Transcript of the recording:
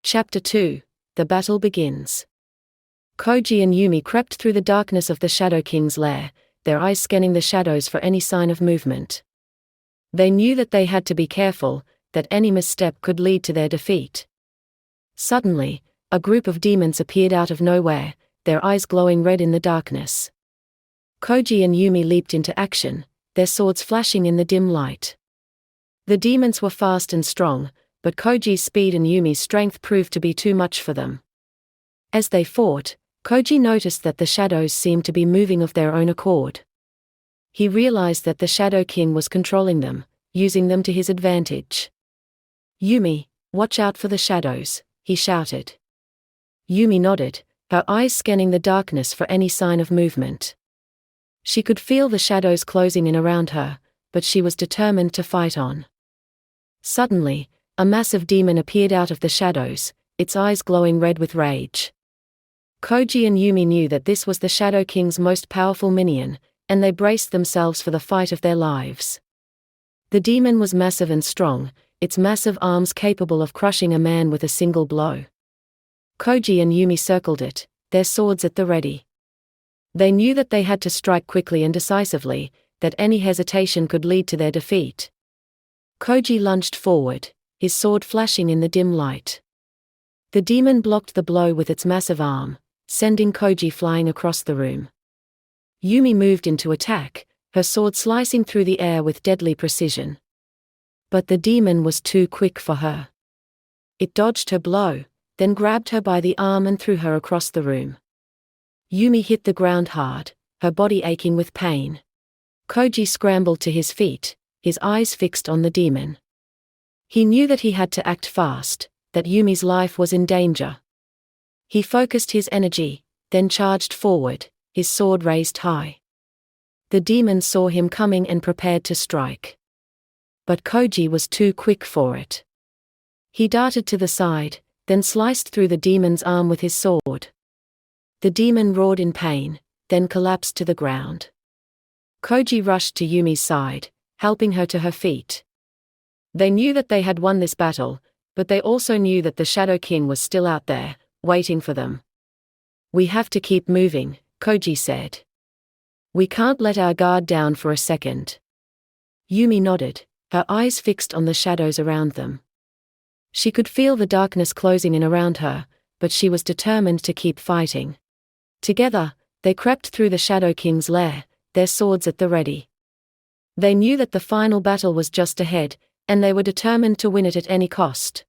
Chapter 2. The battle begins. Koji and Yumi crept through the darkness of the Shadow King's lair, their eyes scanning the shadows for any sign of movement. They knew that they had to be careful, that any misstep could lead to their defeat. Suddenly, a group of demons appeared out of nowhere, their eyes glowing red in the darkness. Koji and Yumi leaped into action, their swords flashing in the dim light. The demons were fast and strong, but Koji's speed and Yumi's strength proved to be too much for them. As they fought, Koji noticed that the shadows seemed to be moving of their own accord. He realized that the Shadow King was controlling them, using them to his advantage. "Yumi, watch out for the shadows," he shouted. Yumi nodded, her eyes scanning the darkness for any sign of movement. She could feel the shadows closing in around her, but she was determined to fight on. Suddenly, a massive demon appeared out of the shadows, its eyes glowing red with rage. Koji and Yumi knew that this was the Shadow King's most powerful minion, and they braced themselves for the fight of their lives. The demon was massive and strong, its massive arms capable of crushing a man with a single blow. Koji and Yumi circled it, their swords at the ready. They knew that they had to strike quickly and decisively, that any hesitation could lead to their defeat. Koji lunged forward, his sword flashing in the dim light. The demon blocked the blow with its massive arm, sending Koji flying across the room. Yumi moved into attack, her sword slicing through the air with deadly precision. But the demon was too quick for her. It dodged her blow, then grabbed her by the arm and threw her across the room. Yumi hit the ground hard, her body aching with pain. Koji scrambled to his feet, his eyes fixed on the demon. He knew that he had to act fast, that Yumi's life was in danger. He focused his energy, then charged forward, his sword raised high. The demon saw him coming and prepared to strike. But Koji was too quick for it. He darted to the side, then sliced through the demon's arm with his sword. The demon roared in pain, then collapsed to the ground. Koji rushed to Yumi's side, helping her to her feet. They knew that they had won this battle, but they also knew that the Shadow King was still out there, waiting for them. "We have to keep moving," Koji said. "We can't let our guard down for a second." Yumi nodded, her eyes fixed on the shadows around them. She could feel the darkness closing in around her, but she was determined to keep fighting. Together, they crept through the Shadow King's lair, their swords at the ready. They knew that the final battle was just ahead, and they were determined to win it at any cost.